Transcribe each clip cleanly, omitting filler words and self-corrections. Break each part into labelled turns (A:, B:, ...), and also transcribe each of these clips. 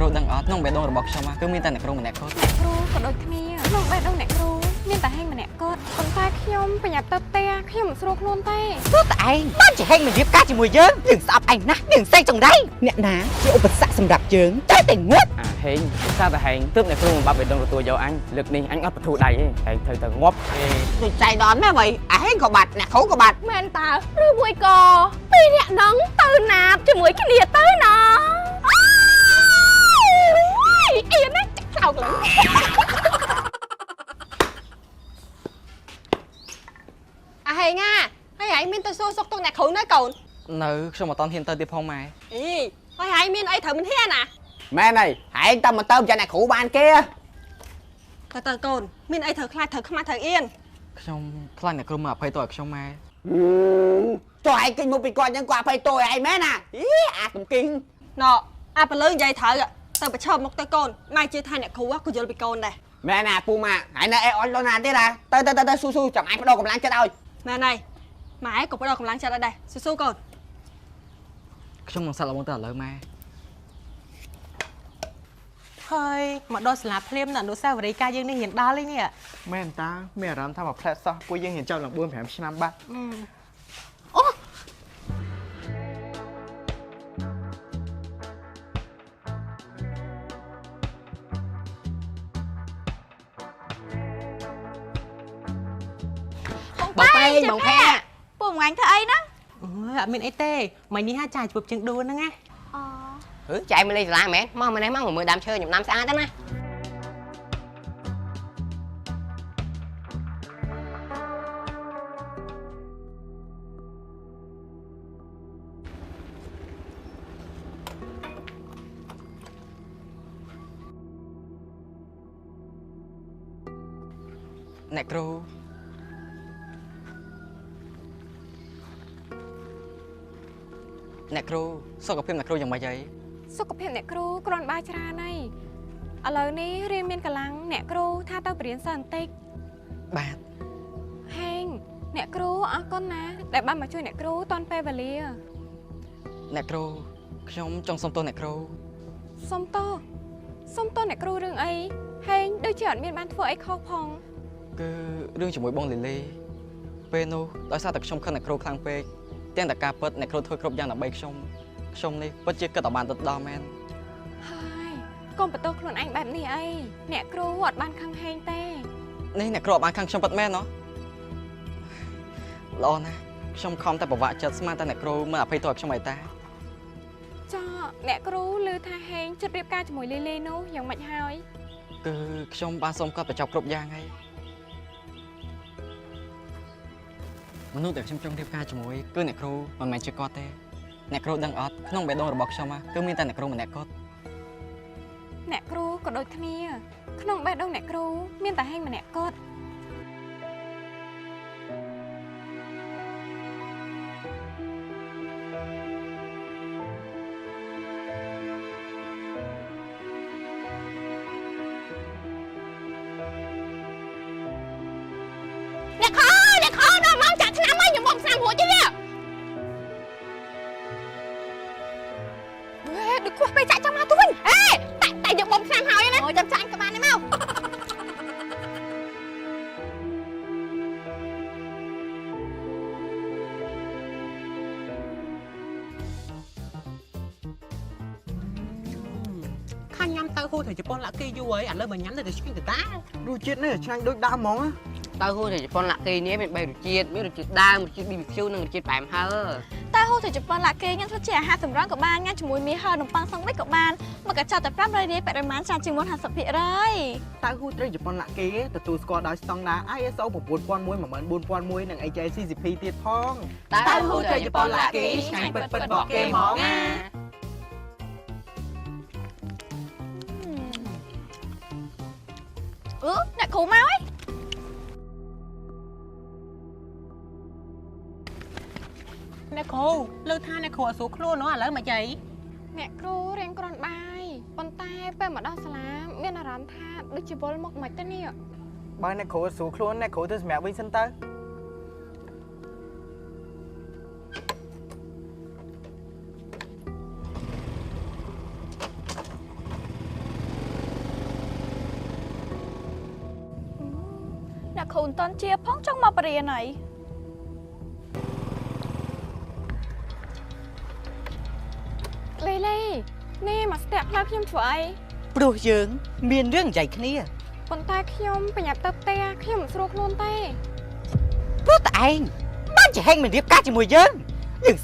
A: គ្រូដឹងអត់ក្នុងបេះដូងរបស់ខ្ញុំគឺមានតែអ្នកគ្រូម្នាក់គាត់
B: អ្នកគ្រូក៏ដូចគ្នាក្នុងបេះដូងអ្នកគ្រូមានតែហេងម្នាក់គាត់ប៉ុន្តែខ្ញុំប្រញាប់ទៅផ្ទះខ្ញុំមិនស្រួលខ្លួនទេ
C: ទោះតែឯងបានជាហេងមករៀបការជាមួយយើងនឹងស្អប់ឯងណាស់នឹងសេងចង្រៃអ្នកណាជាឧបសគ្គសម្រាប់យើងតែតែងត់
A: អាហេងសារតែហេងទើបអ្នកគ្រូបំបត្តិបេះដូងទទួលយកអញលើកនេះអញអត់បធូរដៃទេហេងត្រូវតែងាប់
C: ដូចចៃដន្យណាស់វ៉ៃអាហេងក៏បាត់អ្នកគ្រូក៏បាត់
B: មែនតើឬមួយក៏ពីរអ្នកហ្នឹងទៅណាបជាមួយគ្នាទៅណាអៀនណាចោកឡើង
D: អាហេងហើយឯងមានទៅសួរសុខទុក្ខអ្នកគ្រូនៅកូន
A: នៅខ្ញុំអត់ទាន់ហ៊ានទៅទៀតផងម៉ែ
D: អីហើយឯងមានអីត្រូវមិនហ៊ាន
C: មែនហើយហេងតែមកទៅចាអ្នកគ្រូបានគេ
D: ទៅកូនមានអីត្រូវខ្លាចត្រូវខ្មាស់ត្រូវអៀន
A: ខ្ញុំខ្លាចអ្នកគ្រូមកអភ័យទោសឲ្យខ្ញុំម៉ែ
C: ចុះឯងគិញមកពីគាត់ចឹងគាត់អភ័យទោសឲ្យឯងមែនណាអីអាកំគិញ
D: ណ៎អាបើលើនិយាយត្រូវទៅប្រឈប់មកទៅកូនម៉ែជឿថាអ្នកគ្រូក៏យល់ពីកូនដែរ
C: មែនណាពូម៉ាហើយនៅអេអន់ដល់ណាទៀតហ่ะទៅស៊ូចាំឯងបដូរកម្លាំងចិត្តឲ្យ
D: មែនហើយម៉ែក៏បដូរកម្លាំងចិត្តឲ្យដែរស៊ូកូន
A: ខ្ញុំនឹងសាក់លងទៅឥឡូវម៉ែ
E: ហើយមកដល់សាលាភ្លាមនៅអនុស្សាវរីយ៍ការយើងនេះរៀនដល់នេះ
A: មែនតាមានអារម្មណ៍ថាមកផ្លែតសោះពួកយើងរៀនចប់ឡើង4 5ឆ្នាំបាត់
E: អូ
C: បងប៉ែបងផែ
B: ពួកមួយអញធ្វើអីណា
E: អត់មានអីទេមិញនេះហាចាយជួបជើងដួលហ្នឹងណា
C: ចែកមកលេងសាលាមែនមកនេះមកមើលដើមឈើខ្ញុំដាំស្អាតណា
A: អ្នកគ្រូអ្នកគ្រូសុខភាពអ្នកគ្រូយ៉ាងម៉េចហើយ
B: សុខភាពអ្នកគ្រូគ្រាន់បើច្រើនហើយឥឡូវនេះរៀនមានកម្លាំងអ្នកគ្រូថាទៅបរៀនសិនបន្តិច
A: បាទ
B: ហេងអ្នកគ្រូអរគុណណាដែលបានមកជួយអ្នកគ្រូតាន់ពេលវេលា
A: អ្នកគ្រូខ្ញុំចង់សុំទោសអ្នកគ្រូ
B: សុំទោសអ្នកគ្រូរឿងអីហេងដូចជាអត់មានបានធ្វើអីខុសផង
A: គឺរឿងជាមួយបងលីលីពេលនោះដោយសារតែខ្ញុំខឹងអ្នកគ្រូខ្លាំងពេកទាំងតែការពិតអ្នកគ្រូធ្វើគ្រប់យ៉ាងដើម្បីខ្ញុំនេះពិតជាគិតតែបានទៅដល់មែន
B: ហើយកុំបន្ទោសខ្លួនឯងបែបនេះអីអ្នកគ្រូអត់បានខឹងហេងទេ
A: នេះអ្នកគ្រូអត់បានខឹងខ្ញុំពិតមែនណោះល្អណាស់ខ្ញុំខំតែប្រវាក់ចិត្តស្មានតែអ្នកគ្រូមើលអភ័យទោសឲ្យខ្ញុំឯតា
B: ចុះអ្នកគ្រូឮថាហេងជិតរៀបការជាមួយលីលីនោះយ៉ាងម៉េចហើយ
A: គឺខ្ញុំបានសុំគាត់បញ្ចប់គ្រប់យ៉ាងហើយមនុស្សដែលខ្ញុំចង់រៀបការជាមួយគឺអ្នកគ្រូមិនមែនជាគាត់ទេអ្នកគ្រូដឹងអត់ក្នុងបេះដូងរបស់ខ្ញុំគឺមានតែអ្នកគ្រូម្នាក់គាត់
B: អ្នកគ្រូក៏ដូចគ្នាក្នុងបេះដូងអ្នកគ្រូមានតែហេងម្នាក់គាត់
E: ញ៉ាំទៅហូរទៅជប៉ុនឡាក់គេយូរហើយឥឡូវបើញ៉ាំទៅឆ្ងាញ់ទៅតា
A: រសជាតិនេះឆ្ងាញ់ដូចដើមហ្មង
C: ទៅហូរទៅជប៉ុនឡាក់គេនេះមាន3រសជាតិមានរសជាតិដើមរសជាតិ BBQ និងរសជាតិប្រែមហើ
B: តែហូរទៅជប៉ុនឡាក់គេញ៉ាំធ្វើជាអាហារសម្រន់ក៏បានញ៉ាំជាមួយមីហឺនំប៉័ងសង់វិចក៏បានមកកញ្ចប់តែ500រៀលបរិមាណច្រើនជាងមុន 50%
A: តើហូរត្រីជប៉ុនឡាក់គេទទួលស្គាល់ដោយស្តង់ដារ ISO 9001 14001និង HACCP ទៀតផង
C: តើហូរត្រីជប៉ុនឡាក់គេឆ្ងាញ់ពិតៗរបស់គេហ្មងណា
B: អ្នកគ្រូមកហើយ
E: អ្នកគ្រូលើថាអ្នកគ្រូអត់ស្រួលខ្លួនឥឡូវមកចៃ
B: អ្នកគ្រូរៀងគ្រាន់បាយប៉ុន្តែពេលមកដល់សាលាមានអារម្មណ៍ថាដូចជាវល់មកមិនទៅនេះ
A: បើអ្នកគ្រូស្រួលខ្លួនអ្នកគ្រូទៅសម្រាប់វិញសិនទៅ
B: អ្នកគ្រូមិនតន់ជាផងចង់មកបរៀនហើយលេនេះមកស្ទាក់ផ្លូវខ្ញុំធ្វើអី
C: ព្រោះយើងមានរឿងនិយាយគ្នា
B: ប៉ុន្តែខ្ញុំប្រញាប់ទៅផ្ទះខ្ញុំមិនស្រួលខ្លួនទេ
C: ព្រោះតែឯងបានជាហេងមិនរៀបការជាមួយយើង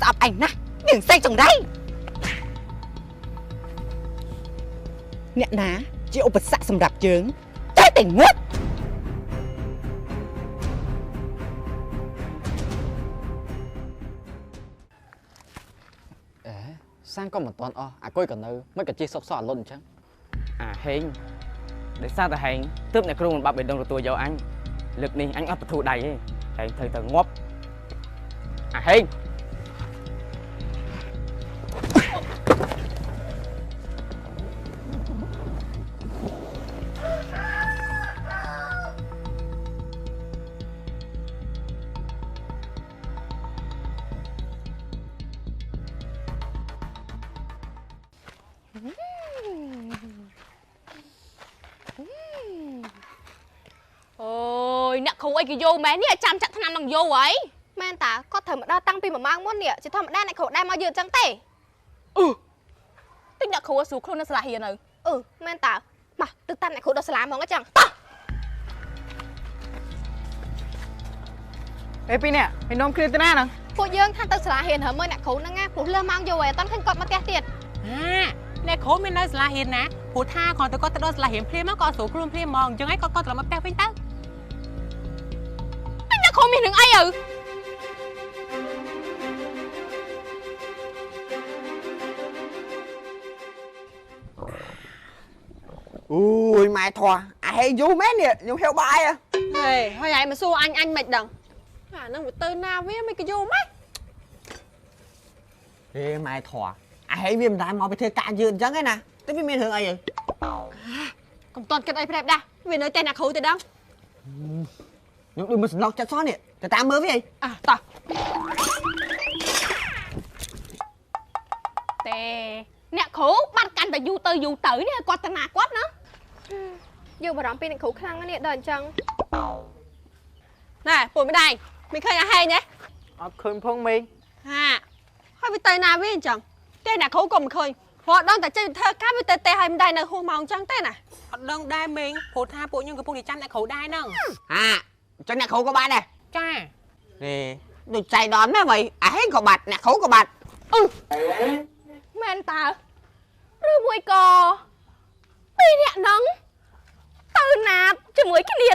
C: ស្អប់ឯងណាស់នឹងសេកចង្រៃអ្នកណាជាឧបសគ្គសម្រាប់យើងតែងើប
A: សាំងក៏មិនតាន់អស់អាគុយក៏នៅមិនក៏ជិះសុកសក់អាលុនអញ្ចឹងអាហេងដោយសារតែហេងទើបអ្នកគ្រូមិនបាត់បេះដូងទទួលយកអញលើកនេះអញអត់បធូរដៃទេហេងត្រូវទៅងាប់អាហេង
B: អូយអ្នកគ្រូអីក៏យោមែននេះចាំចាក់ឆ្នាំនឹងយោហើយមែនតាគាត់ត្រូវមកដល់តាំងពី1ម៉ោងមុននេះជាធម្មតាអ្នកគ្រូដែរមកយឺតអញ្ចឹងទេតិចអ្នកគ្រូស្រួលខ្លួននៅសាលារៀននៅមែនតាមកទៅតាមអ្នកគ្រូដល់សាលាហ្មងអញ្ចឹងតោះ
A: អេពីនេះឯនំគ្នាទៅណាហ្នឹង
B: ពួកយើងថាទៅសាលារៀនហើយមើលអ្នកគ្រូហ្នឹងណាព្រោះលើម៉ោងយោហើយអត់ឃើញគាត់មកផ្ទះទៀត
E: អ្នកគ្រូមាននៅសាលារៀនណាព្រោះថាគាត់ទៅគាត់ទៅដល់សាលារៀនភ្លាមមកគាត់ស្រួលខ្លួនភ្លាមហ្មងអញ្ចឹងឯងគាត់ត្រឡប់មកផ្ទះវិញទៅ
B: អ្នកគ្រូមានរឿងអីទៅ
C: Ui mày thòa ai vô mấy nè vô theo bài à
D: ហេហើយឯងមកសួរអញមិនដឹងអាហ្នឹងវាទៅណាវាមិនក៏យូរម៉េច
C: Ê mày thòa ai viêm đại mò bị thê cạn dư chẳng ấy nè tới với miền hưởng ai vậy
D: កុំតន់គិតអីប្រែបដែរវានៅតែអ្នកគ្រូទៅដឹង
C: nhưng đừng mà lọc chặt xóa nè để ta mơ với gì
D: តោះ
B: ទេអ្នកគ្រូបាត់កាន់តែយូរទៅនេះគាត់ទៅណាគាត់ណាយើងបារម្ភពីអ្នកគ្រូខ្លាំងណាស់នេះដល់អញ្ចឹង
D: ណែពួកម្ដាយមិនឃើញអាហេងទេ
A: អត់ឃើញផងមេង
D: ហាហើយវាទៅណាវាអញ្ចឹងតែអ្នកគ្រូក៏មិនឃើញព្រោះដល់តែចេញធ្វើការវាទៅតែឲ្យម្ដាយនៅហួសម៉ោងអញ្ចឹងទេណា
E: អត់ដឹងដែរមេងព្រោះថាពួកខ្ញុំកំពុងតែចាំអ្នកគ្រូដែរហ្នឹង
C: à cho nè khổ của bạn nè
E: ចា
C: nè được chạy đón mấy vậy ai có bạch nè khổ của bạn
B: មែនតើឬមួយក៏ពីរអ្នកហ្នឹងទៅណាជាមួយគ្នា